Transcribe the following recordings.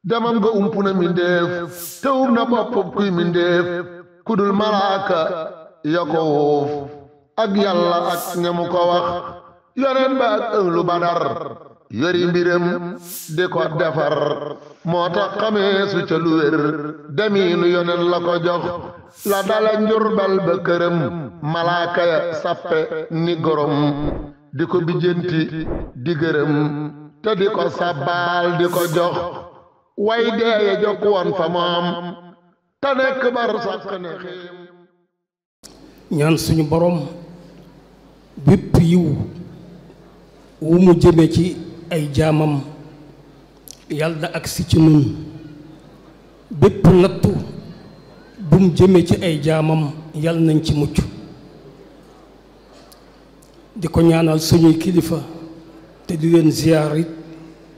demam nga ump na mindéef te um na bopp kuy mindéef kudul malaaka ya ko wuuf ak yàlla ak ñamu ko wax yoneen ba ak ënglu badar yori mbiram di ko defar moo tax xamee su ca lu wér demiinu yoneen la ko jox la dala njurbal ba këram malaaka ya sappe ni gorom di ko bijjanti di gërëm te di ko sabbaal di ko jox way deeye jokk woon fa moom te nekk bar sàq ne xiim ñaan suñu borom bépp yiw wu mu jëme ci ay jaamam yàlla na agsi ci nun bépp nattu bu mu jëme ci ay jaamam yàlla nañ ci mucc di ko ñaanal suñuy kilifa te di leen ziyaar it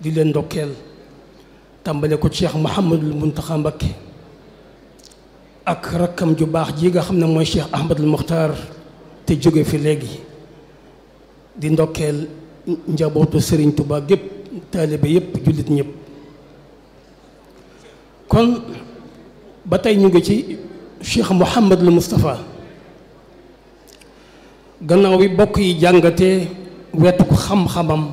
di leen ndokkeel tàmbale ko Cheikh Mouhamadul Muntaxa Mbakke ak rakkam ju baax ji nga xam ne mooy Cheikh Ahmadul Muxtaar te jóge fi léegi di ndokkeel njabootu Sëriñ Tuubaa gépp taalibe yépp jullit ñëpp kon ba tey ñu ngi ci Cheikh Mouhamadul Moustapha gannaaw bi bokk yi jàngatee wetu xam-xamam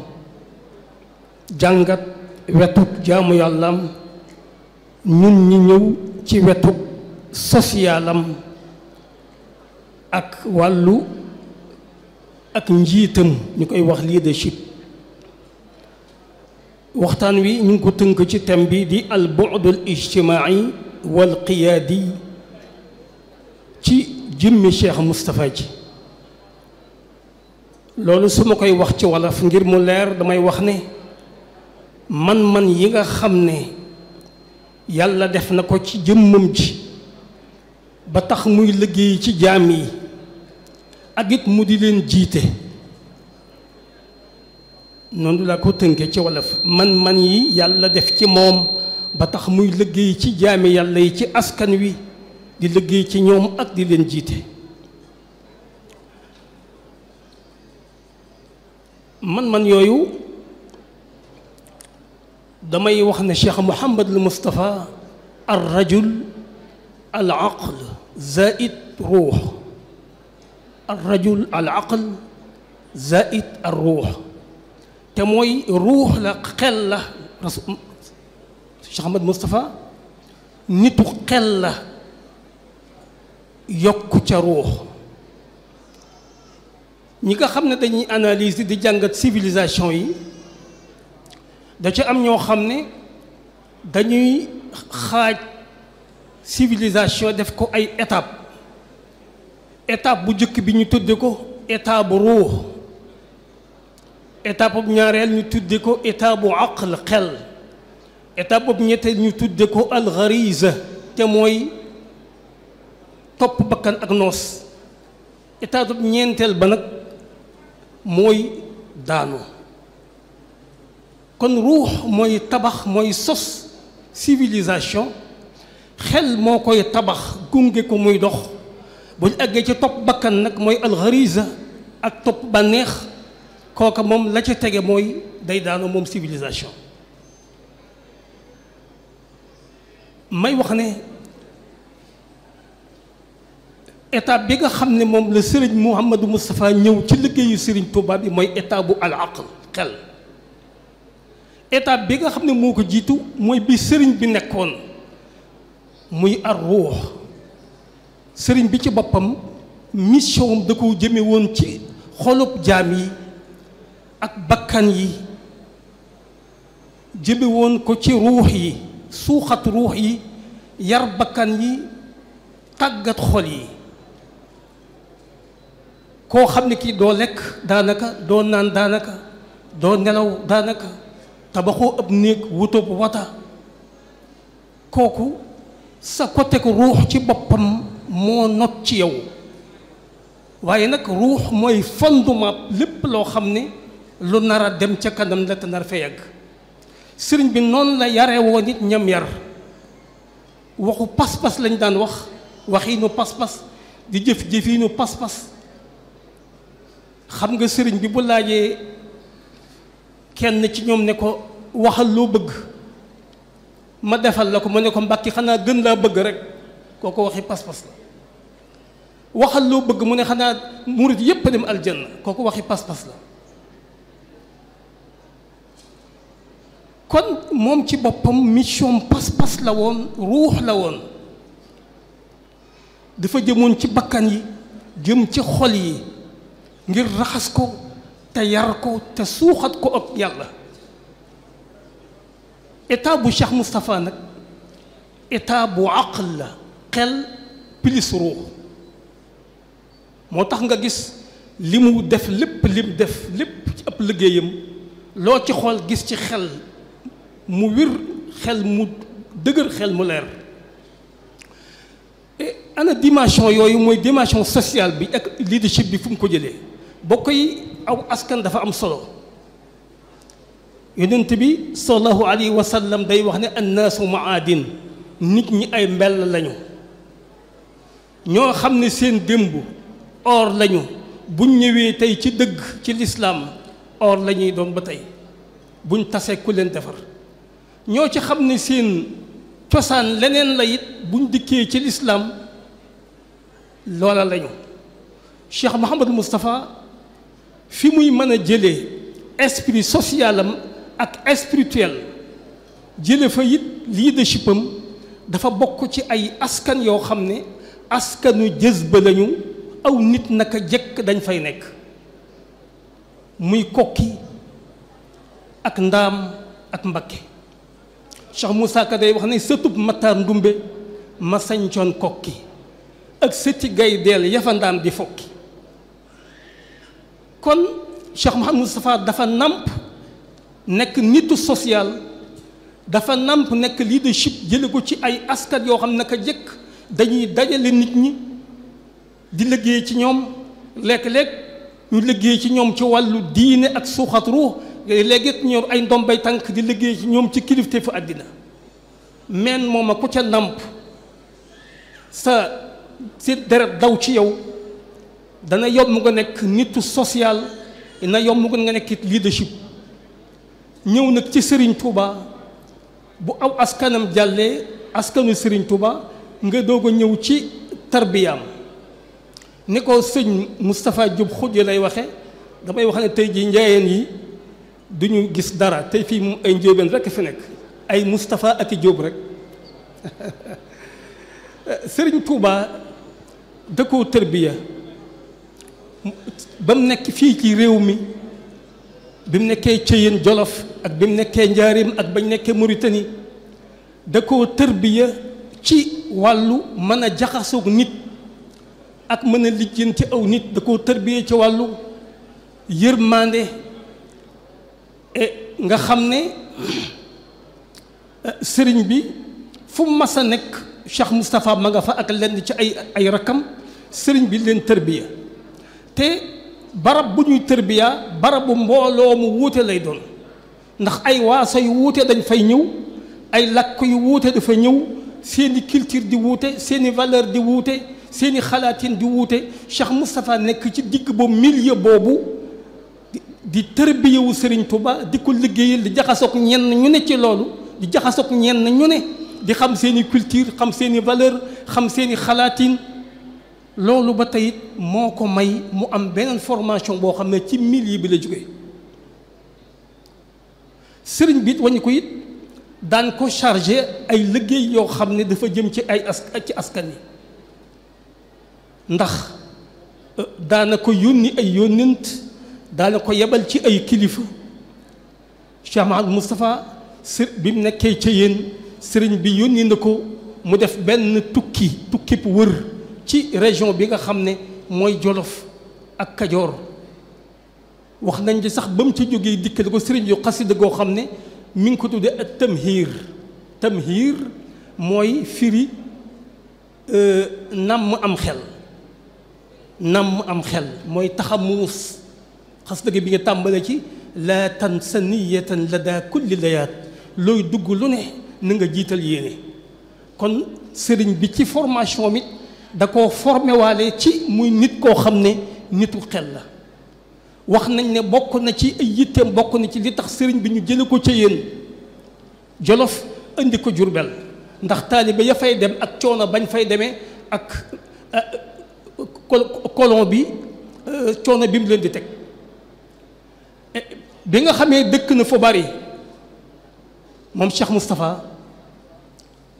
jàngat wetu jaamu yàllam ñun ñi ñëw ci wetu socialam ak wàllu ak njiitam ñu koy wax leadership waxtaan wi ñu ngi ko tënk ci thème bi di al bu'd al ijtimaai wal qiyaadi ci jëmmi Cheikh Moustapha ji loolu su ma koy wax ci wolof ngir mu leer damay wax ne man-man yi nga xam ne yàlla def na ko ci jëmmam ji ba tax muy liggéey ci jaam yi ak it mu di leen jiite noonu laa ko tënkee ci wolof man-man yi yàlla def ci moom ba tax muy liggéey ci jaami yàlla yi ci askan wi di liggéey ci ñoom ak di leen jiite man-man yooyu damay wax ne Cheikh Mouhamadul Moustapha ar rajul al aql zaid ruux ar rajul al aql zaid ar ruux te mooy ruux la xel la Cheikh Ahmad Moustapha nitu xel la yokku ca ruux ñi nga xam ne dañuy analyse di jàngat civilisation yi da ca am ñoo xam ne dañuy xaaj civilisation def ko ay étape bu njëkk bi ñu tudde ko étape bu ruux étape bu ñaareel ñu tudde ko étape bu aql xel étape bu ñetteel ñu tudde ko alxariza te mooy topp bakkan ak noos étape bu ñeenteel ba nag mooy daanu kon ruux mooy tabax mooy sos civilisation xel moo koy tabax gunge ko muy dox bu ñu àggee ci topp bakkan nag mooy alxariza ak topp bànneex kooka moom la ca tege mooy day daanu moom civilisation may wax ne étape bi nga xam ne moom la Serigne Mouhamadou Moustapha ñëw ci liggéeyu Serigne Touba bi mooy étape bu al aql xel étape bi nga xam ne moo ko jiitu mooy bi Serigne bi nekkoon muy ar ruux Serigne bi ci boppam mission da ko jëme woon ci xolub jaam yi ak bakkan yi jëme woon ko ci ruux yi suuxat ruux yi yar bakkan yi tàggat xol yi koo xam ne kii doo lekk daanaka doo naan daanaka doo nelaw daanaka tabaxoo ab néeg wutoob wata kooku sa côté ko ruux ci boppam moo not ci yow waaye nag ruux mooy fondement lépp loo xam ne lu nar a dem ca kanam la te nar fa yàgg sëriñ bi noonu la yare woo nit ñam yar waxu pas-pas lañ daan wax waxiinu pas-pas di jëf-jëfiinu pas-pas xam nga sëriñ bi bu laajee kenn ci ñoom ne ko waxal loo bëgg ma defal la ko mu ne ko Mbàkke xanaa gën laa bëgg rek kooku waxi pas-pas la waxal loo bëgg mu ne xanaa murit yépp dem aljanna kooku waxi pas-pas la kon moom ci boppam mission pas-pas la woon ruux la woon dafa jëmoon ci bakkan yi jëm ci xol yi ngir raxas ko te yar ko te suuxat ko ak yàlla état bu Cheikh Moustapha nag état bu aql la xel plus ruux moo tax nga gis li mu def lépp ci ëpp liggéeyam loo ci xool gis ci xel mu wir xel mu dëgër xel mu leer ana dimension yooyu mooy dimension sociale bi ak leadership bi fu mu ko jëlee bokk yi aw askan dafa am solo yonent bi sallallahu alayhi wa sallam day wax ne annaasu maadin nit ñi ay mbell lañu ñoo xam ne seen démb or lañu buñ ñëwee tey ci dëgg ci lislaam or la ñuy doon ba tey buñ tasee ku leen defar ñoo ci xam ne seen cosaan leneen la it buñ dikkee ci lislaam loola lañu Cheikh Mouhamadou Moustapha fi muy mën a jëlee esprit social am ak spirituel jële fa it leadership am dafa bokk ci ay askan yoo xam ne askanu jëzba lañu aw nit naka jekk dañ fay nekk muy kokki ak ndaam ak mbakke Cheikh Moussa Ka day wax ne sëtub Matar Ndumbe ma sañcoon kokki ak sëti gay deel yafa ndaam di fokki kon Cheikh Mouhamadou Moustapha dafa namp nekk nitu social dafa namp nekk leadership jële ko ci ay askan yoo xam naka jekk dañuy dajale nit ñi di liggéey ci ñoom léeg-léeg ñu liggéey ci ñoom ci wàllu diine ak suuxat ruux léegi ñor ay ndombay tànk di liggéey ci ñoom ci kilifte fu àddina men moom a ku ca namp sa si deret daw ci yow dana yomb nga nekk nitu social dina yomb nga nekk leadership ñëw nag ci Serigne Touba bu aw askanam jàllee askanu Serigne Touba nga doog a ñëw ci tarbiyaam ni ko sëñ Moustapha Diop xuj lay waxe damay wax ne tey ji njaayeen yi duñu gis dara tey fii moom ay njóobeen rek fi nekk ay Moustapha ak i Diop rek Serigne Touba da koo tarbiya ba mu nekk fii ci réew mi bi mu nekkee Ceyeen Jolof ak bi mu nekkee Njaaréem ak bañ nekkee Mauritanie da koo tarbiya ci wàllu mën a jaxasoog nit ak mën a lijjanti aw nit da koo tarbiya ci wàllu yërmande nga xam ne sëriñ bi fu mu mas a nekk Cheikh Moustapha ma nga fa ak lenn ci ay rakkam sëriñ bi leen tarbiya te barab bu ñuy tërbiya barabu mbooloo mu wuute lay doon ndax ay waaso yu wuute dañ fay ñëw ay làkk yu wuute dafa ñëw seeni culture di wuute seeni valeur di wuute seeni xalaatin di wuute Cheikh Moustapha nekk ci digg boobu milieu boobu di tërbiyewu Serigne Touba di ko liggéeyal di jaxasoog ñenn ñu ne ci loolu di jaxasoog ñenn ñu ne di xam seeni culture xam seeni valeur xam seeni xalaatin loolu ba tey moo ko may mu am beneen formation boo xam ne ci milieu bi la jógee sëriñ bi it wañu ko it daan ko chargé ay liggéey yoo xam ne dafa jëm ci ci askan yi ndax daana ko yónni ay yónnent daana ko yebal ci ay kilifa Cheikh Mahamadou Moustapha bi mu nekkee ca yéen sëriñ bi yónni na ko mu def benn tukki wër ci région bi nga xam ne mooy Jolof ak Kajoor wax nañ ci sax ba mu ci jógee dikkale ko sëriñ yu xasida goo xam ne mi ngi ko tuddee ak tamhiir mooy firi namm am xel mooy taxamuus xasida bi nga tàmbale ci laa tansa niyatan lada kulli layaat looy dugg lu ne na nga jiital yéene kon sëriñ bi ci formation mi da koo formé waale ci muy nit koo xam ne nitu xel la wax nañ ne bokk na ci ay yitteem bokk na ci li tax sëriñ bi ñu jële ko ca yéen Jolof indi ko Jurbel ndax taalibe ya fay dem ak coono bañ fay demee ak colon bi coono bi mu leen di teg bi nga xamee dëkk na fu bari moom Cheikh Moustapha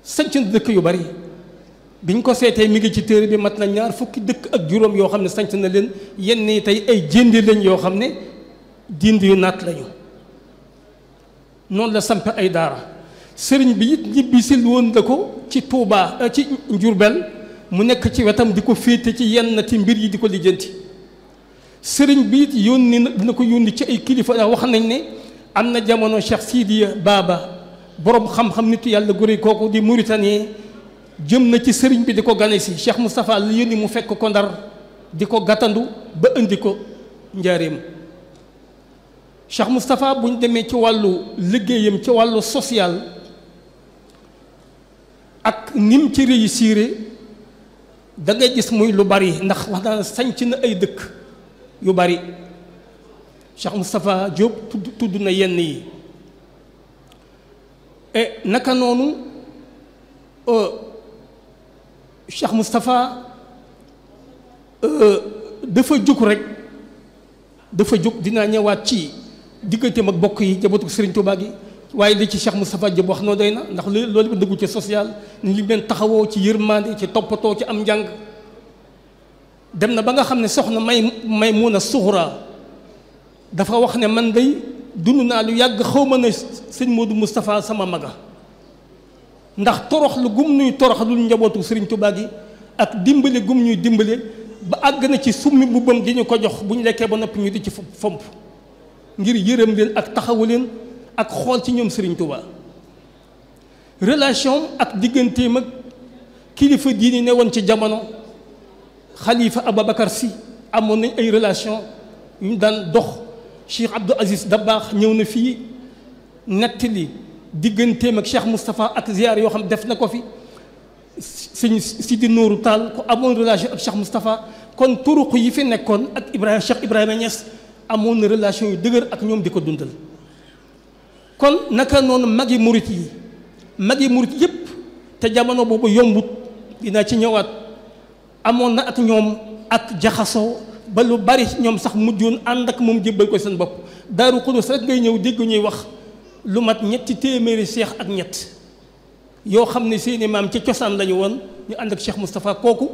sanc na dëkk yu bari biñ ko seetee mi ngi ci téere bi mat na 2 fukki dëkk ak juróom yoo xam ne sanc na leen yenn yi tey ay jéndi lañ yoo xam ne dind yu naat lañu noonu la sampe ay daara sëriñ bi it ñibbisil woon la ko ci Touba ci Njurbel mu nekk ci wetam di ko féete ci yenn ti mbir yi di ko lijjanti sëriñ bi it yónni na dina ko yónni ci ay kilifa ndax wax nañ ne am na jamono Cheikh Sidiya Baba borom xam-xam nitu yàlla guri kooku di Mauritanie jëm na ci sëriñ bi di ko gane si Cheikh Moustapha la yónni mu fekk ko Ndar di ko gàttandu ba indi ko njaareem Cheikh Moustapha bu ñu demee ci wàllu liggéeyam ci wàllu social ak nim ci réussir da ngay gis muy lu bari ndax wax naa sanc na ay dëkk yu bari Cheikh Moustapha Diop tudd na yenn yi naka noonu Cheikh Moustapha dafa jóg rek dafa jóg dinaa ñëwaat ci digganteem ak bokk yi jabootu Serigne Touba gi waaye li ci Cheikh Moustapha Diop wax noo doy na ndax loolu ba dugg ci social ni li leen taxawoo ci yërmande ci toppatoo ci am njàng dem na ba nga xam ne soxna Maymuna Suxra dafa wax ne man day dund naa lu yàgg xaw ma ne sëñ Modou Moustapha sama maga ndax torox lu gum nuy torox lu njabootu Serigne Touba gi ak dimbale gum ñuy dimbale ba àgg na ci summi mbubbam di ñu ko jox bu ñu lekkee ba noppi ñu di ci fomp ngir yërëm leen ak taxawu leen ak xool ci ñoom Serigne Touba relation ak digganteem ak kilifa diini ne woon ci jamono xalifa Ababacar Sy amoon nañ ay relation yu ñu daan dox Cheikh Abdou Aziz Dabakh ñëw na fii nettali digganteem ak Cheikh Moustapha ak ziar yoo xam def na ko fi sëñ Sidi Nourou Tall ko amoon relation ak Cheikh Moustapha kon turuq yi fi nekkoon ak Cheikh Ibrahima Niass amoon na relation yu dëgër ak ñoom di ko dundal kon naka noonu magi murit yépp te jamono boobu yombut dinaa ci ñëwaat amoon na ak ñoom ak jaxasoo ba lu bari ñoom sax mujjoon ànd ak moom jébbal ko seen bopp Daaru Xudus rek ngay ñëw dégg ñuy wax lu mat 3 téeméeri seex ak ñett yoo xam ne seeni maam ci cosaan lañu woon ñu ànd ak Cheikh Moustapha kooku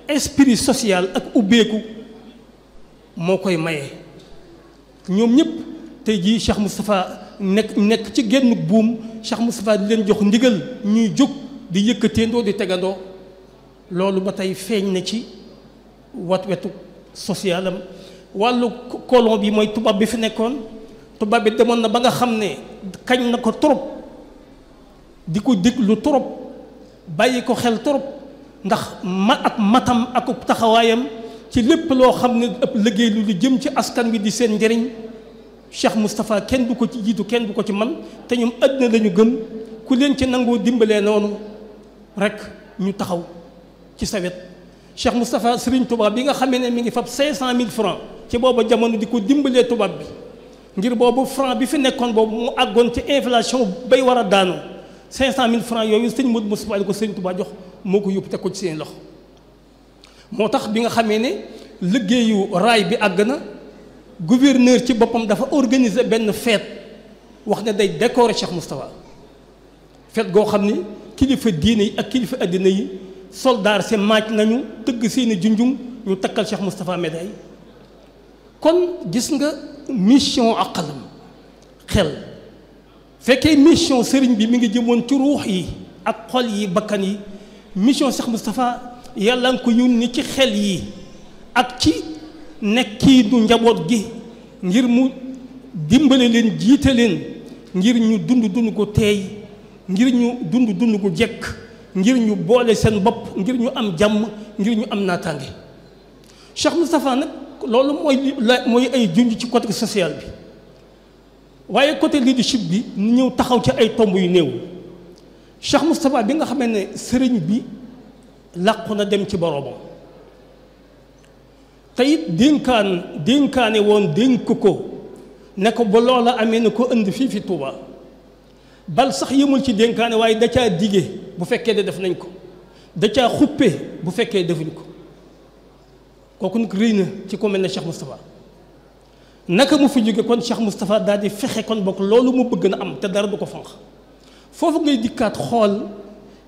esprit social ak ubbeeku moo koy maye ñoom ñëpp tey jii Cheikh Moustapha nekk ci genn buum Cheikh Moustapha di leen jox ndigal ñuy jóg di yëkkateendoo di tegandoo loolu ba tey feeñ na ci wetu socialam wàllu colon bi mooy tubaab bi fi nekkoon tubaab bi demoon na ba nga xam ne kañ na ko trop di ko déglu trop bàyyi ko xel trop ndax ak matam ak taxawaayam ci lépp loo xam ne ëpp liggéey lu jëm ci askan wi di seen njëriñ Cheikh Moustapha kenn du ko ci jiitu kenn du ko ci man te ñoom àddina lañu gëm ku leen ci nangoo dimbalee noonu rek ñu taxaw ci sa wet Cheikh Moustapha Serigne Touba bi nga xamee ne mi ngi fab 500 000 francs ci booba jamono di ko dimbalee tubaab bi ngir boobu franc bi fi nekkoon boobu mu àggoon ci inflation bay war a daanu 500 000 francs yooyu sëñ Modou Moustapha di ko Serigne Touba jox moo ko yóbbu teg ko ci seen loxo moo tax bi nga xamee ne liggéeyu raay bi àgg na gouverneur ci boppam dafa organiser benn fête wax ne day décorer Cheikh Moustapha fête goo xam ni kilifa diine yi ak kilifa addina yi soldaar se maaj nañu tëgg seeni junjung ñu takkal Cheikh Moustapha médaille kon gis nga mission aqalam xel fekkee mission sëriñ bi mi ngi jëmoon ci ruux yi ak xol yi bakkan yi mission Cheikh Moustapha yàlla nga ko yónni ci xel yi ak ci nekkiinu njaboot gi ngir mu dimbale leen jiite leen ngir ñu dund ko teey ngir ñu dund ko jekk ngir ñu boole seen bopp ngir ñu am jàmm ngir ñu am naataange Cheikh Moustapha nag loolu mooy ay junj ci côté social bi waaye côté leadership bi ñu ñëw taxaw ci ay tomb yu néew Cheikh Moustapha bi nga xamee ne sëriñ bi làqu na dem ci boroomam te it dénkaane woon dénk ko ne ko ba loola amee na ko indi fii fi Touba bal sax yëmul ci dénkaane waaye da caa dige bu fekkee de def nañ ko da caa xuppe bu fekkee defuñ ko kooku nag rëy na ci ko mel ne Cheikh Moustapha naka mu fi jóge kon Cheikh Moustapha daal di fexe kon bokk loolu mu bëgg na am te dara du ko fanq foofu ngay dikkaat xool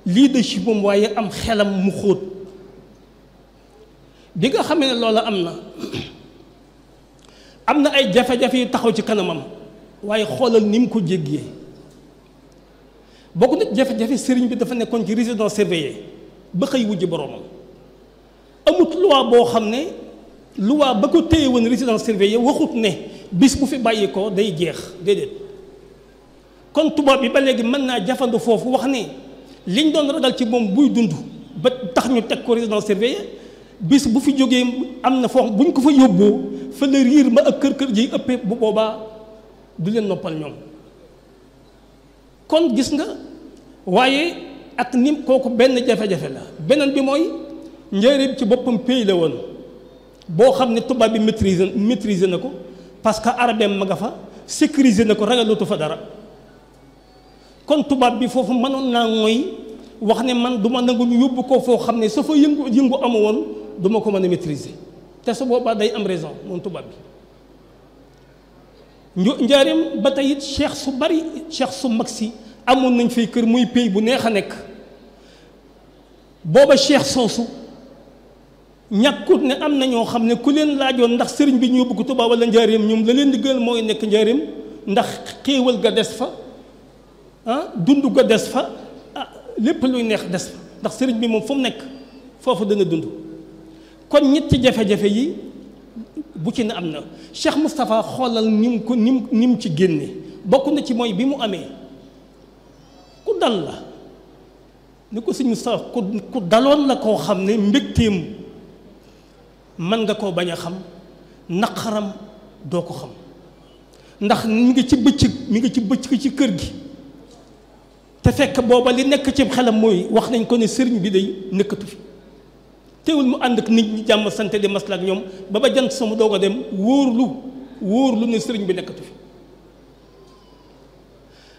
leadership moom waaye am xelam mu xóot bi nga xamee ne loola am na ay jafe-jafe yu taxaw ci kanamam waaye xoolal ni mu ko jéggee bokk na jafe-jafe sëriñ bi dafa nekkoon ci résidence surveillée ba xëy wujji boroomam amut loi boo xam ne loi ba ko téye woon résidence surveillée waxut ne bis bu fi bàyyi ko day jeex déedéet kon tubaab bi ba léegi mën naa jafandu foofu wax ne liñ doon ragal ci moom buy dund ba tax ñu teg ko résidence surveillée bis bu fi jógee am na foo buñ ko fa yóbboo fa la riir ma ak kër ji ëppee bu boobaa du leen noppal ñoom kon gis nga waaye ak nim kooku benn jafe-jafe la beneen bi mooy njëriñ ci boppam pays la woon boo xam ne tubaab bi maîtriser na ko parce que arabeem ma nga fa sécuriser na ko ragalatu fa dara kon tubaab bi foofu mënoon naa mooy wax ne man du ma nangu ñu yóbbu ko foo xam ne su fa yëngu amu woon du ma ko mën a maîtriser te su boobaa day am raison moom tubaab bi njaareem ba tey it cheikh su bari cheikh su mag si amoon nañ fay kër muy pays bu neex a nekk booba cheikh soosu ñàkkut ne am na ñoo xam ne ku leen laajoon ndax sëriñ bi ñu yóbbu ko Tuubaa wala njaareem ñoom la leen di gën mooy nekk njaareem ndax xéewal ga des fa dund ga des fa lépp luy neex des fa ndax sëriñ bi moom fu mu nekk foofu dana dund kon ñetti jafe-jafe yi bu ci ne am na Cheikh Moustapha xoolal ni mu ci génne bokk na ci mooy bi mu amee ku dal la ni ko sëñ Moustapha ku daloon la koo xam ne mbégteem mën nga koo bañ a xam naqaram doo ko xam ndax mi ngi ci bëccëg ci kër gi te fekk booba li nekk ci xelam mooy wax nañ ko ne sëriñ bi day nekkatu fi teewul mu ànd ak nit ñi jàmm sante di masla ak ñoom ba jant sama doog a dem wóorlu ne sëriñ bi nekkatu fi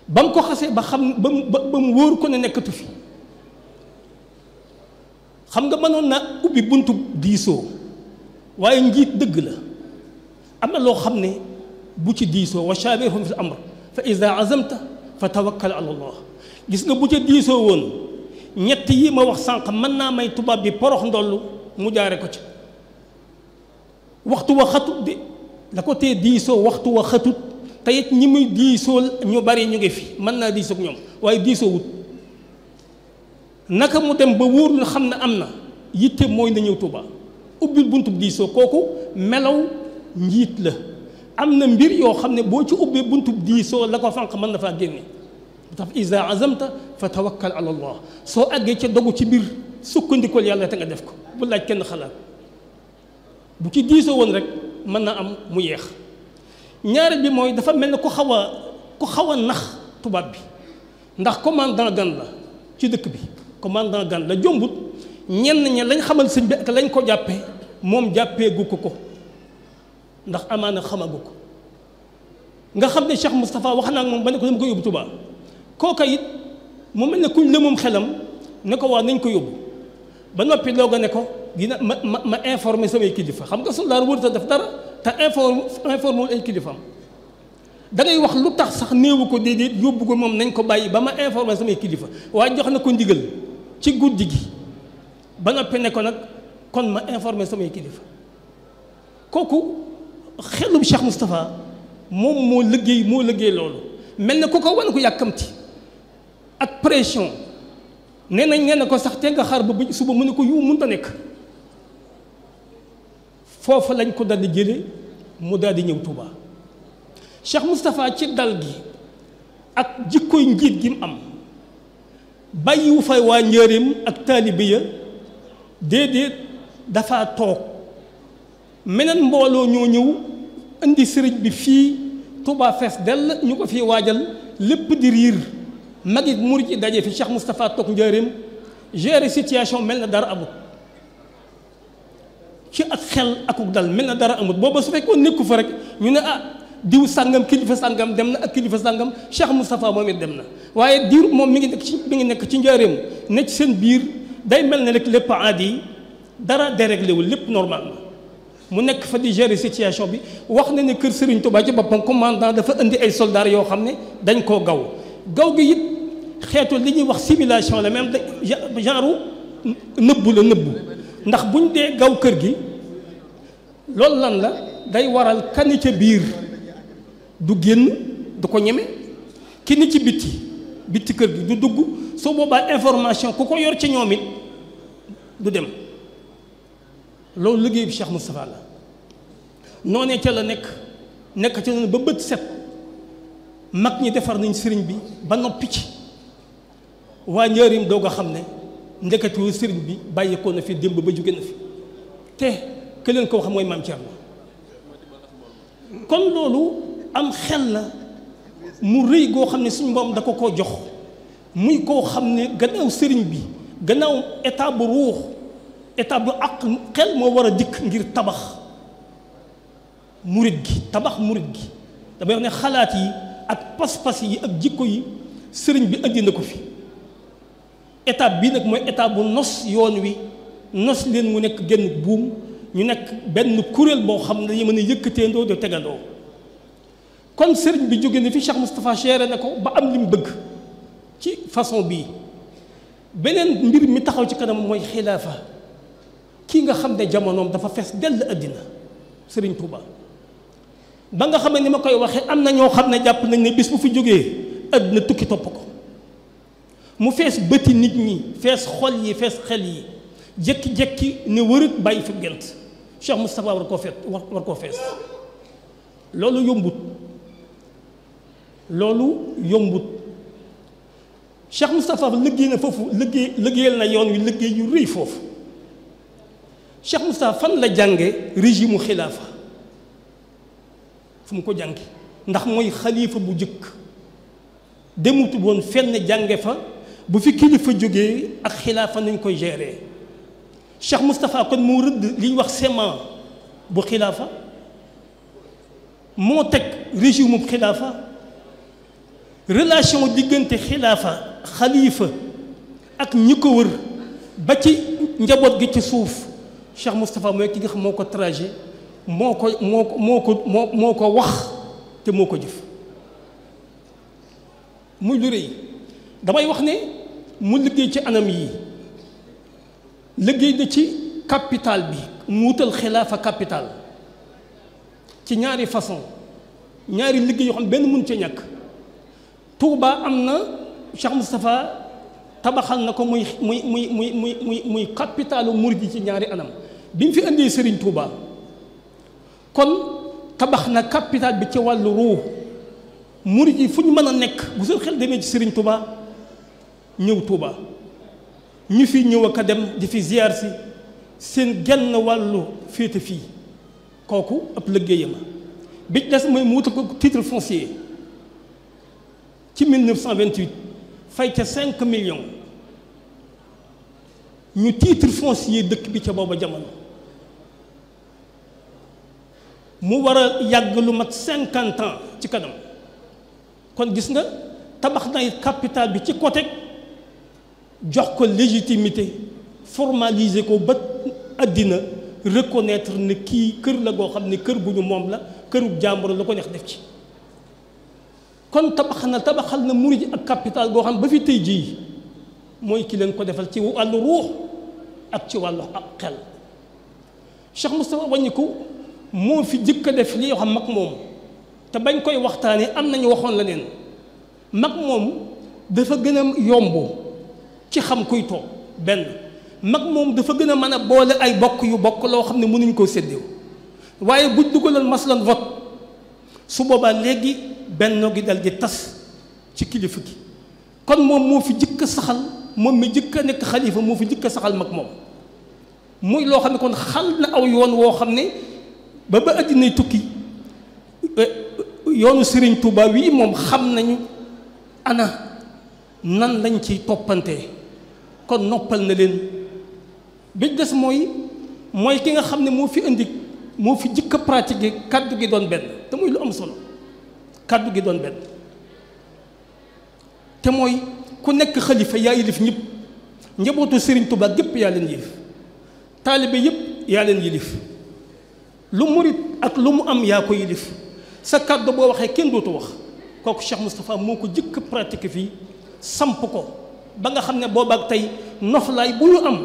ba mu ko xasee ba xam ba mu wóor ko ne nekkatu fi xam nga mënoon na ubbi buntu diisoo waaye njiit dëgg la am na loo xam ne bu ci diisoo wa shaawirhum fil amr fa iza azamta fa tawakkal ala allah gis nga bu ca diisoo woon ñett yi ma wax sànq mën naa may tubaab bi porox ndollu mu jaare ko ci waxtu wa xatut de la ko tee diisoo waxtu wa xatut te it ñi muy diisool ñu bari ñu ngi fi mën naa diisoog ñoom waaye diisoo wut naka mu dem ba wóor lu xam ne am na yitte mooy na ñëw Tuubaa ubbil buntub diisoo kooku melaw njiit la am na mbir yoo xam ne boo ci ubbee buntub diisoo la ko fànq mën na faa génne tax iza azamta fa tawakkal ala allah soo àggee ca dogu ci mbir sukkandikol yàlla te nga def ko bu laaj kenn xalaat bu ci diisoo woon rek mën na am mu yeex ñaareel bi mooy dafa mel ne ku xaw a nax tubaab bi ndax commandant gan la ci dëkk bi commandant gan la jombut ñenn ña lañ xamal sëñ bi ak lañ ko jàppee moom jàppee gu ko ndax amaana xamagu ko nga xam ne Cheikh Moustapha wax naa ak moom ba ne ko dama ko yóbbu Tuubaa kooka it mu mel ne kuñ lëmum xelam ne ko waa nañ ko yóbbu ba noppi looga ne ko dina ma informé samay kilifa xam nga soldaar wërta def dara te informé ay kilifaam da ngay wax lu tax sax néewu ko déedéet yóbbu ko moom nañ ko bàyyi ba ma informé samay kilifa waaye jox na ko ndigal ci guddi gi ba noppi ne ko nag kon ma informé samay kilifa kooku xelum Cheikh Moustapha moom moo liggéey loolu mel na ku ko wan ko yàkkamti ak pression nee na ko sax te nga xaar ba suba mu ne ko yu mënta nekk foofu lañ ko daldi jële mu daldi ñëw Touba Cheikh Moustapha ci dal gi ak jikkoy njiit gi mu am bàyyiwu fay waa njëriñ ak taalibe ya déedéet dafa toog meneen mbooloo ñoo ñëw indi sëriñ bi fii Touba fees dell ñu ko fii waajal lépp di riir magit murit yi daje fi Cheikh Moustapha toog njëriñ gérer situation mel na dara amut ci ak xel akuk dal mel na dara amut booba su fekkoon nekku fa rek ñu ne diw sàngam kilifa sàngam dem na ak kilifa sàngam Cheikh Moustapha moom it dem na waaye diir moom mi ngi nekk ci njaareem ne ci seen biir day mel ne rek lépp aadi yi dara déréglé wul lépp normal na mu nekk fa di gérer situation bi wax na ne kër Serigne Touba ci boppam commandant dafa indi ay soldats yoo xam ne dañ koo gaw gi it xeetu li ñuy wax simulation la même genre nëbbu la nëbbu ndax buñ dee gaw kër gi loolu lan la day waral kan ca biir du génn du ko ñeme ki ni ci bitti kër gi du dugg soo boobaa information ku ko yor ci ñoom it du dem loolu liggéey bi Cheikh Moustapha la noonee ca la nekk ca noonu ba bët set mag ñi defar nañ sëriñ bi ba noppi ci waa njëriñ doog a xam ne ndeketewul sëriñ bi bàyyeekoo na fi démb ba jóge na fi te ke leen ko wax mooy maam Thierno kon loolu am xel la mu rëy goo xam ne suñu borom da ko koo jox muy koo xam ne gannaaw sëriñ bi gannaaw état bu ruux état bu ak xel moo war a dikk ngir tabax murit gi damay wax ne xalaat yi ak pas-pas yi ak jikko yi sëriñ bi indi na ko fi étape bii nag mooy étape bu nos yoon wi nos leen mu nekk genn buum ñu nekk benn kuréel boo xam ne dañu mën a yëkkateendoo de tegandoo kon sëriñ bi jóge na fi Cheikh Moustapha géré na ko ba am li mu bëgg ci façon bii beneen mbir mi taxaw ci kanam mooy xilaafa kii nga xam ne jamonoom dafa fees dell àddina sëriñ Touba ba nga xam ne ni ma koy waxee am na ñoo xam ne jàpp nañ ne bis bu fi jógee àddina tukki topp ko mu fees bëti nit ñi fees xol yi fees xel yi jékki-jékki ne wërët bàyyi fi gent Cheikh Moustapha war koo fees loolu yombut Cheikh Moustapha liggéey na foofu liggéeyal na yoon wi liggéey yu rëy foofu Cheikh Moustapha fan la jànge régime xilaafa fu mu ko jànge ndax mooy xalifa bu jëkk demut woon fenn jànge fa bu fi kilifa jógee ak xilaafa nañ koy gérer Cheikh Moustapha kon moo rëdd li ñuy wax sément bu xilaafa moo teg régime bu xilaafa relation diggante xilaafa xalifa ak ñi ko wër ba ci njaboot gi ci suuf Cheikh Moustapha mooy ki nga xam moo ko trajet moo ko wax te moo ko jëf muy lu rëy damay wax ne mu liggéey ci anam yi liggéey na ci capital bi mu wutal xilaafa capital ci ñaari façon ñaari liggéey yoo xam benn mun ca ñàkk Touba am na Cheikh Moustapha tabaxal na ko muy capitalu murid yi ci ñaari anam bi mu fi indee Serigne Touba kon tabax na capital bi ci wàllu ruu murid yi fu ñu mën a nekk bu seen xel demee ci Serigne Touba ñëw Touba ñu fi ñëw ak a dem di fi ziar si seen genn wàllu féete fii kooku ab liggéeyam bi ci des mooy mu wutal ko titre foncier ci 1928 fay ca 5 millions ñu titre foncier dëkk bi ca booba jamono mu war a yàgg lu mat 50 ans ci kanam kon gis nga tabax nay capital bi ci côté jox ko légitimité formaliser ko ba àddina reconnaître ne kii kër la goo xam ne kër gu ñu moom la këru jàmbur la ko neex def ci kon tabaxal na murid ak capital goo xam ba fi tey jii mooy ki leen ko defal ci wàllu ruux ak ci wàllu ak xel Cheikh Moustapha wàññiku moo fi jëkk a def li yoo xam mag moom te bañ koy waxtaanee am nañu waxoon la neen mag moom dafa gën a yomb ci xam kuy toog benn mag moom dafa gën a mën a boole ay bokk yu bokk loo xam ne mënuñ koo séddoo waaye buñ dugaloon maslan vote su boobaa léegi benn gi dal di tas ci kilifa gi kon moom moo fi jëkk a saxal moom mi jëkk a nekk xalifa moo fi jëkk a saxal mag moom muy loo xam ne kon xal na aw yoon woo xam ne ba addinay tukki yoonu Serigne Touba wii moom xam nañu ana nan lañ ci toppantee kon noppal na leen bi des mooy ki nga xam ne moo fi jëkk a pratiquer kàddu gi doon benn te muy lu am solo kàddu gi doon benn te mooy ku nekk xalifa yaa yilif ñëpp njabootu Serigne Touba gépp yaa leen yilif taalibe yëpp yaa leen yilif lu murit ak lu mu am yaa ko yilif sa kàddu boo waxee kenn dootu wax kooku Cheikh Moustapha moo ko jëkk pratique fii samp ko ba nga xam ne boobaak tey noflaay bu ñu am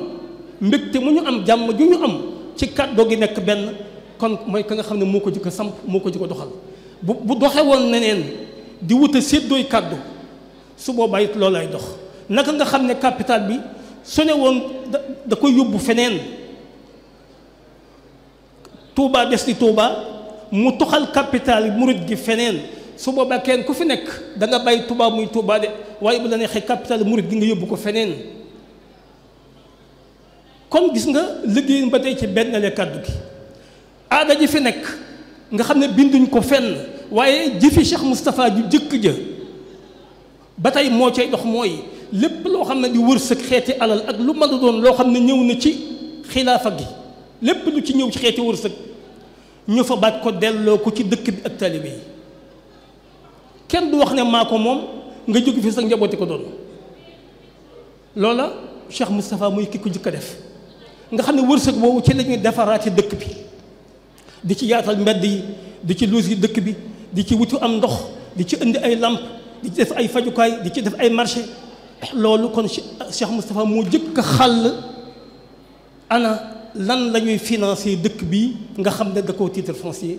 mbégte mu ñu am jàmm ju ñu am ci kàddoo gi nekk benn kon mooy ka nga xam ne moo ko jëkk samp moo ko jëkk doxal bu doxe woon neneen di wuta séddooy kàddu su boobaa it loolay dox naka nga xam ne capital bi su ne woon da koy yóbbu feneen Touba des di Touba mu toxal capital murit gi feneen su boobaa kenn ku fi nekk da nga bàyyi Touba muy Touba de waaye bu la neexee capital murit gi nga yóbbu ko feneen kon gis nga liggéey ba tey ci benn le kàddu gi aada ji fi nekk nga xam ne binduñ ko fenn waaye jëfi Cheikh Moustapha ju jëkk ja ba tey moo cay dox mooy lépp loo xam ne di wërsëg xeeti alal ak lu mën a doon loo xam ne ñëw na ci xilaafa gi lépp lu ci ñëw ci xeeti wërsëg ñu fa baat ko delloo ko ci dëkk bi ak taalibe yi kenn du wax ne maa ko moom nga jóg fi sax njabooti ko doon loola Cheikh Moustapha muy ki ko jëkk a def nga xam ne wërsëg boobu ci la ñuy defaraati dëkk bi di ci yaatal mbedd yi di ci luus yi dëkk bi di ci wutu am ndox di ci indi ay lamp di ci def ay fajukaay di ci def ay marché loolu kon Cheikh Moustapha moo jëkk a xàll ana lan la ñuy financer dëkk bii nga xam ne da koo titre foncier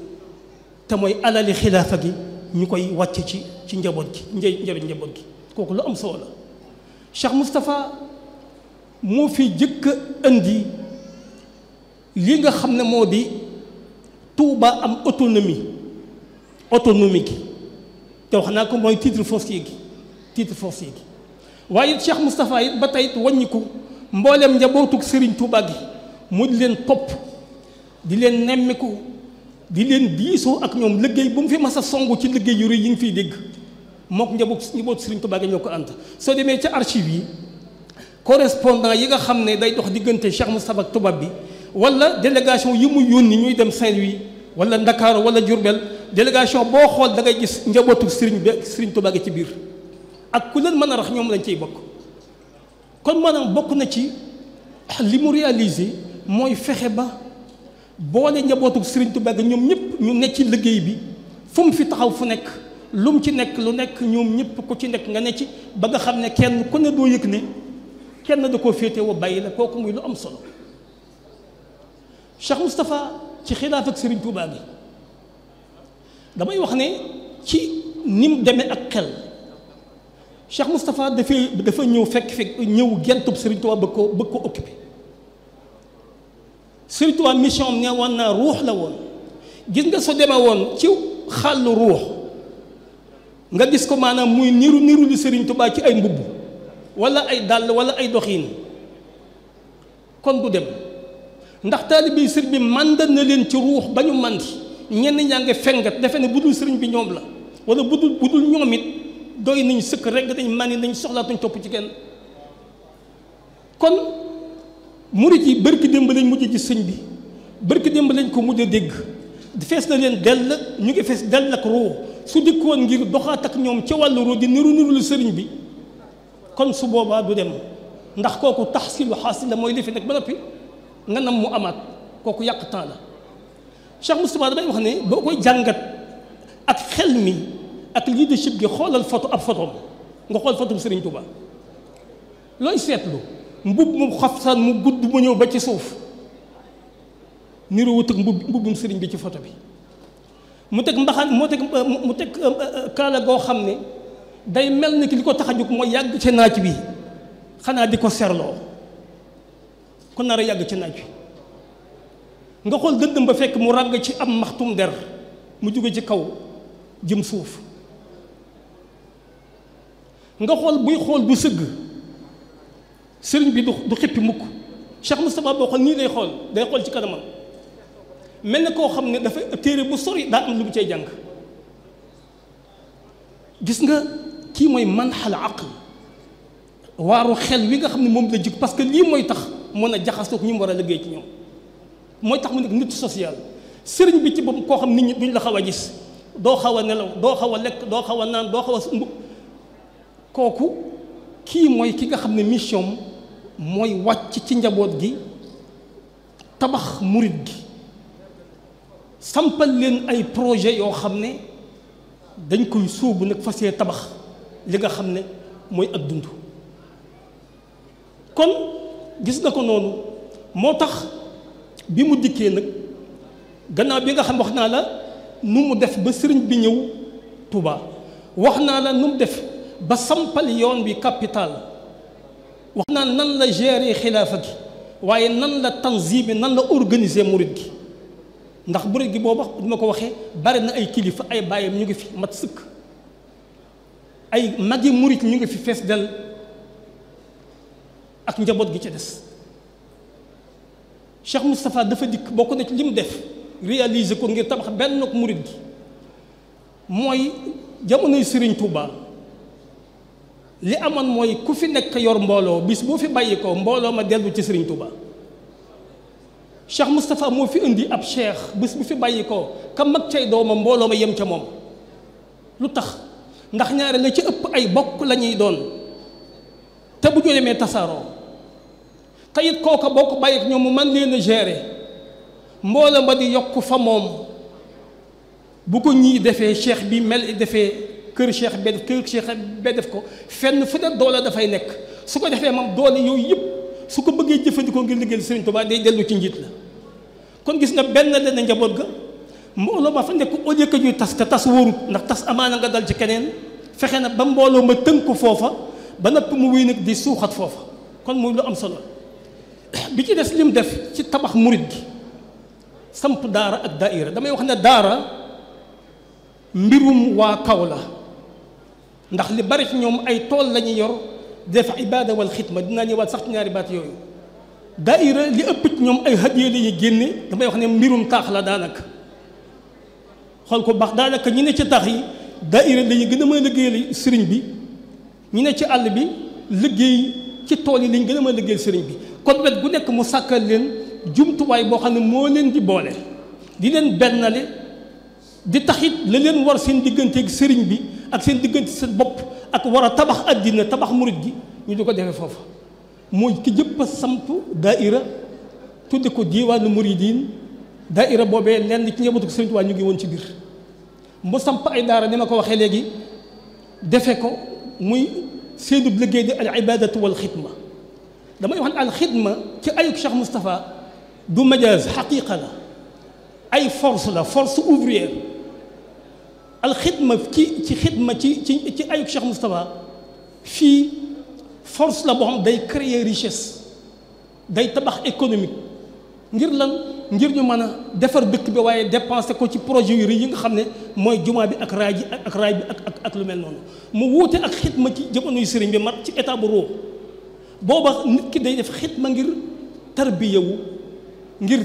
te mooy alali xilaafa gi ñu koy wàcc ci njaboot gi njëriñ njaboot gi kooku lu am solo la Cheikh Moustapha moo fi jëkk a indi li nga xam ne moo di Touba am autonomie gi te wax naa ko mooy titre foncier gi waaye Cheikh Moustapha it ba tey wàññiku mbooleem njabootug Serigne Touba gi mu di leen topp di leen nemmiku di leen diisoo ak ñoom liggéey bu mu fi mas a songu ci liggéey yu rëy yi nga fiy dégg mook njabootu Serigne Touba gi ñoo ko ànd soo demee ca archive yi correspondant yi nga xam ne day dox diggante Cheikh Moustapha ak tubaab bi wala délégation yi mu yónni ñuy dem Saint-Louis wala Ndakaaru wala Diourbel délégation boo xool da ngay gis njabootu Serigne bi ak Serigne Touba gi ci biir ak ku leen mën a rax ñoom lañ ciy bokk kon maanaam bokk na ci li mu réalisé mooy fexe ba boole njabootu Serigne Touba gi ñoom ñëpp ñu nekk ci liggéey bi fu mu fi taxaw fu nekk lu mu ci nekk lu nekk ñoom ñëpp ku ci nekk nga ne ci ba nga xam ne kenn ku ne doo yëg ne kenn da koo féete woo bàyyi la kooku muy lu am solo Cheikh Moustapha ci xilaaf ak Serigne Touba gi damay wax ne ci ni mu demee ak xel Cheikh Moustapha dafa ñëw fekk ñëw gentub Serigne Touba bëgg ko occupé Serigne Touba mission am ne woon naa ruux la woon gis nga soo demee woon ci xàllu ruux nga gis ko maanaam muy niru lu Serigne Touba ci ay mbubb wala ay dàll wala ay doxiin kon du dem ndax taalibe sëriñ bi màndal na leen ci ruux ba ñu màndi ñenn ñaa ngi fengat defe ne bu dul sëriñ bi ñoom la wala bu dul ñoom it doy nañ sëkk rek dañ màndi nañ soxlaatuñ topp ci kenn kon murit yi bërki démb lañ mujj ci sëñ bi bërki démb lañ ko mujj a dégg fees na leen dell ñu ngi fees dell ak ruux su dikkoon ngir doxaat ak ñoom ca wàllu ruux di niru lu sëriñ bi kon su boobaa du dem ndax kooku taxsilu xaasil la mooy li fi nekk ba noppi nga nam mu amaat kooku yàq temps la Cheikh Moustapha damay wax ne boo koy jàngat ak xel mi ak leadership gi xoolal ab photom nga xool photom Serigne Touba looy seetlu mbub mu xafsaan mu gudd mu ñëw ba ci suuf niroo wut ak mbubbum Serigne bi ci photo bi mu teg mbaxan mu teg kaala goo xam ne day mel ni ki li ko tax a jóg mooy yàgg ci naaj bi xanaa di ko serloo kon nar a yàgg ci naaj bi nga xool dëndëm ba fekk mu ràgg ci am maxtum der mu jóge ci kaw jëm suuf nga xool buy xool du sëgg sëriñ bi du xippi mukk Cheikh Moustapha boo xool nii lay xool day xool ci kanamam mel na koo xam ne dafa téere bu sori daa am lu mu cay jàng gis nga kii mooy manxal aql waaru xel wi nga xam ne moom la jik parce que lii mooy tax mën a jaxasoog ñi mu war a liggéey ci ñoom mooy tax mu nekk nit social sëriñ bi ci boppam koo xam nit ñi duñ la xaw a gis doo xaw a nelaw doo xaw a lekk doo xaw a naan doo xaw a sumb kooku kii mooy ki nga xam ne mission mooy wàcc ci njaboot gi tabax murit gi sampal leen ay projet yoo xam ne dañ koy sóobu nag fas yee tabax li nga xam ne mooy ak dund kon gis na ko noonu moo tax bi mu dikkee nag gannaaw bi nga xam wax naa la nu mu def ba sëriñ bi ñëw Touba wax naa la nu mu def ba sampal yoon bi capital wax naa nan la gérer xilaafa gi waaye nan la tanzime nan la organiser murit gi ndax murit gi booba duma ko waxee bari na ay kilifa ay bàyyam ñu ngi fi mat sëkk ay magi murit ñu ngi fi fees del ak njaboot gi ci des Cheikh Moustapha dafa dikk bokk na ci li mu def réaliser ko ngir tabax benn ko murit gi mooy jamonoy Serigne Touba li amoon mooy ku fi nekk yor mbooloo bis boo fi bàyyi ko mbooloo ma dellu ci Serigne Touba Cheikh Moustapha moo fi indi ab cheikh bis bu fi bàyyi ko ka mag cay dooma mbooloo ma yem ca moom lu tax ndax ñaare la ci ëpp ay bokk la ñuy doon te bu ñu demee tasaaroo te it kooka boo ko bàyyi ñoom mu mën leen a gérer mbooloo ma di yokk fa moom bu ko ñii defee cheikh bi mel defee kër cheikh be def kër cheikh be def ko fenn fu ne doole dafay nekk su ko defee moom doole yooyu yëpp su ko bëggee jëfandikoo ngir liggéeyal Serigne Touba day dellu ci njiit la kon gis nga benn lenn njaboot ga mbooloo ma fa nekk au lieu que ñuy tas te tas wóorut ndax tas amaana nga dal ci keneen fexe na ba mbooloo ma tënku foofa ba napp mu wéy nag di suuxat foofa kon muy lu am solo bi ci des lim def ci tabax murit gi samp daara ak daaira damay wax ne daara mbirum waa kaw la ndax li bari ci ñoom ay tool la ñuy yor def ibaada wal xidma dinaa ñëwaat sax ci ñaari baat yooyu daaira li ëpp ci ñoom ay hadiya la ñuy génne damay wax ne mbirum taax la daanaka xool ko baax daanaka ñi ne ci taax yi daaira la ñuy gën a mën a liggéeyal sëriñ bi ñi ne ci àll bi liggéey ci tool yi lañ gën a mën a liggéeyal sëriñ bi kon wet gu nekk mu sàkkal leen jumtuwaay boo xam ne moo leen di boole di leen bennale di taxit la leen war seen digganteeg sëriñ bi ak seen diggante seen bopp ak war a tabax àddina tabax murit gi ñu di ko defee foofa mooy ki jëpp a samp daaira tudde ko diiwaanu muridiin daaira boobee lenn ci njabootu sëriñ Tuubaa ñu ngi woon ci biir mu samp ay daara ni ma ko waxee léegi defe ko muy seenub liggéey di al ibadatu wal xidma damay wax ne al xidma ci ayuk Cheikh Moustapha du majaaz xaqiqa la ay force la force ouvrière al xidma ci xidma ci ayuk Cheikh Moustapha fii force la boo xam day créer richesse day tabax économique ngir lan ngir ñu mën a defar dëkk bi waaye dépenser ko ci projet yu rëy yi nga xam ne mooy jumaa bi ak raay ji ak raay bi ak lu mel noonu mu wuute ak xidma ci jamonoy sëriñ bi mat ci état bu roo booba nit ki day def xidma ngir tarbiyawu ngir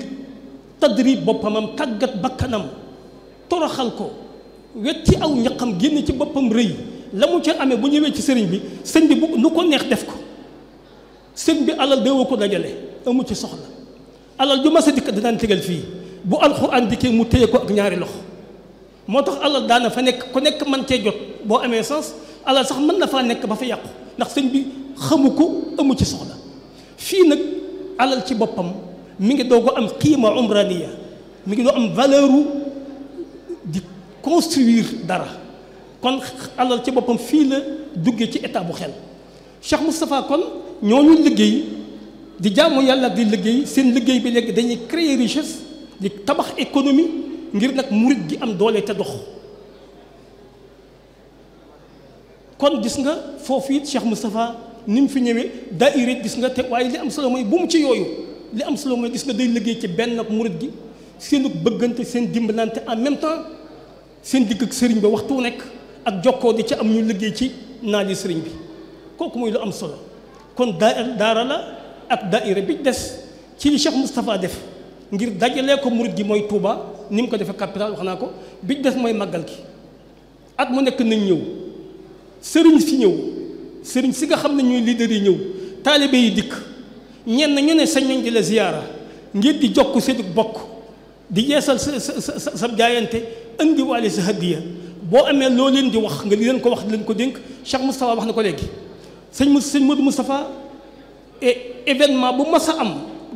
tadrib boppamam tàggat bakkanam toroxal ko wetti aw ñaqam génn ci boppam rëy la mu ca amee bu ñëwee ci sëriñ bi sëñ bi bu lu ko neex def ko sëñ bi alal deewoo ko dajale amu ci soxla alal ju ma sa dikk danaan tegal fii bu alxuraan dikkee mu téye ko ak ñaari loxo moo tax alal daana fa nekk ku nekk mën cee jot boo amee sens alal sax mën na faa nekk ba fa yàqu ndax sëñ bi xamu ko amu ci soxla fii nag alal ci boppam mi ngi doog a am qiima umraniya mi ngi doo am valeur di construire dara kon alal ci boppam fii la duggee ci état bu xel Cheikh Moustapha kon ñooñu liggéey di jaamu yàlla di liggéey seen liggéey bi léegi dañuy créer richesse di tabax économie ngir nag murit gi am doole te dox kon gis nga foofu it Cheikh Moustapha ni mu fi ñëwee daayira gis nga te waaye li am solo mooy bu mu ci yooyu li am solo mooy gis nga day liggéey ci benn ak murit gi seen bëggante seen dimbalante en même temps seen digg ak sëriñ bi waxtu nekk ak jokkoo di ci am ñu liggéey ci naali sëriñ bi kooku mooy lu am solo kon daara la ak daayira bi des ci li Cheikh Moustapha def ngir dajalee ko murit gi mooy Touba ni mu ko defee capital wax naa ko bi des mooy màggal gi at mu nekk nañ ñëw sëriñ si ñëw sëriñ si nga xam ne ñooy leader yi ñëw taalibe yi dikk ñenn ñu ne sañ nañ di la ziyaara ngir di jokk seen bokk di yeesal sa jaayante indiwaale sa hadiya boo amee loo leen di wax nga li leen ko wax di leen ko dénk. Cheikh Moustapha wax na ko léegi sëñ Modou Moustapha événement bu mas a am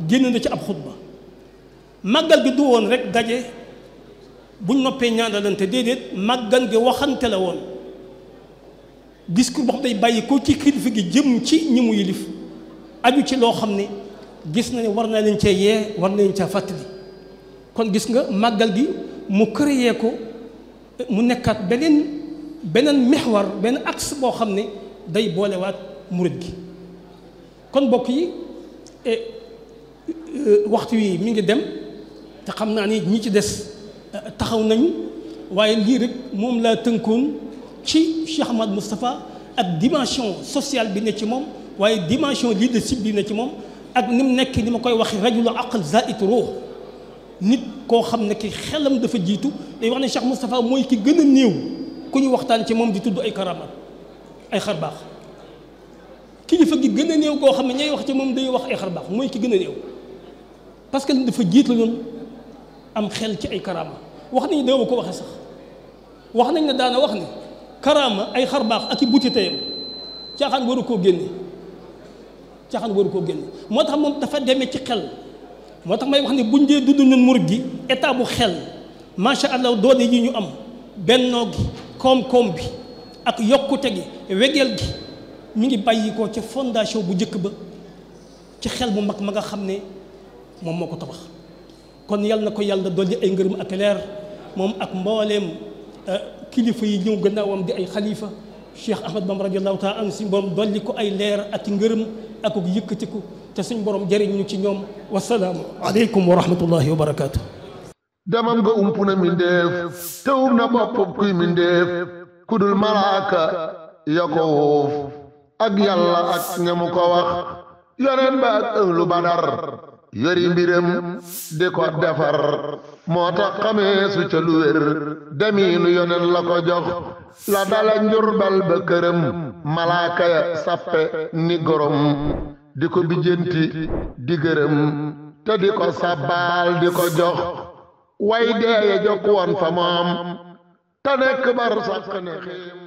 génn na ci ab xutba. màggal gi du woon rek daje buñ noppee ñaanalante déedéet màggal gi waxante la woon discours boo xam day bàyyi ko ci kilifa gi jëm ci ñi mu yilif aju ci loo xam ne gis na ne war naa leen cee yee war na leen caa fàttali. kon gis nga màggal gi mu créé ko mu nekkaat beneen mexwar benn axe boo xam ne day boolewaat murit gi. kon mbokk yi waxtu wi mi ngi dem te xam naa ni ñi ci des taxaw nañu waaye lii rek moom laa tënkoon ci Cheikh Ahmad Moustapha ak dimension sociale bi ne ci moom waaye dimension leadership bi ne ci moom ak ni mu nekk ni ma koy waxee rajulu aql zaid ruux nit koo xam ne ki xelam dafa jiitu day wax ne Cheikh Moustapha mooy ki gën a néew ku ñu waxtaan ci moom di tudd ay karamaat ay xarbaax kilifa gi gën a néew koo xam ne ñay wax ci moom day wax ay xarbaax mooy ki gën a néew parce que dafa jiitaloon am xel ci ay karama wax nañu dama ko waxee sax wax nañ ne daana wax ne karama ay xarbaax ak i buti tayam caaxaan waru koo génne moo tax moom dafa demee ci xel moo tax may wax ne buñ dee dudd ñun murid gi état bu xel macha allah doole yi ñu am bennoo gi koom-koom bi ak yokkute gi wegeel gi mi ngi bàyyi ko ca fondation bu njëkk ba ci xel bu mag ma nga xam ne moom moo ko tabax. kon yal na ko yàlla dolli ay ngërëm ak leer moom ak mbooleem kilifa yi ñëw gannaawam di ay xalifa Cheikh Ahmad Bamba radiyallahu taala an suñu borom dolli ko ay leer ak ngërëm ak yëkkatiku te suñu borom jëriñ ñu ci ñoom wasalaamu aleykum wa rahmatullahi wa barakaatu. demam nga ump na mindeef te um na bopp kuy mindeef kudul malaaka ya ko wuuf ak yàlla ak ñamu ko wax yoneen ba ak ënglu badar yori mbiram di ko defar moo tax xamee su ca lu wér demiinu yonen la ko jox la dala njurbal ba këram malaaka ya sappe ni gorom di ko bijjanti di gërëm te di ko sabbaal di ko jox way deeye jokk woon fa moom te nekk bar sàq ne xéem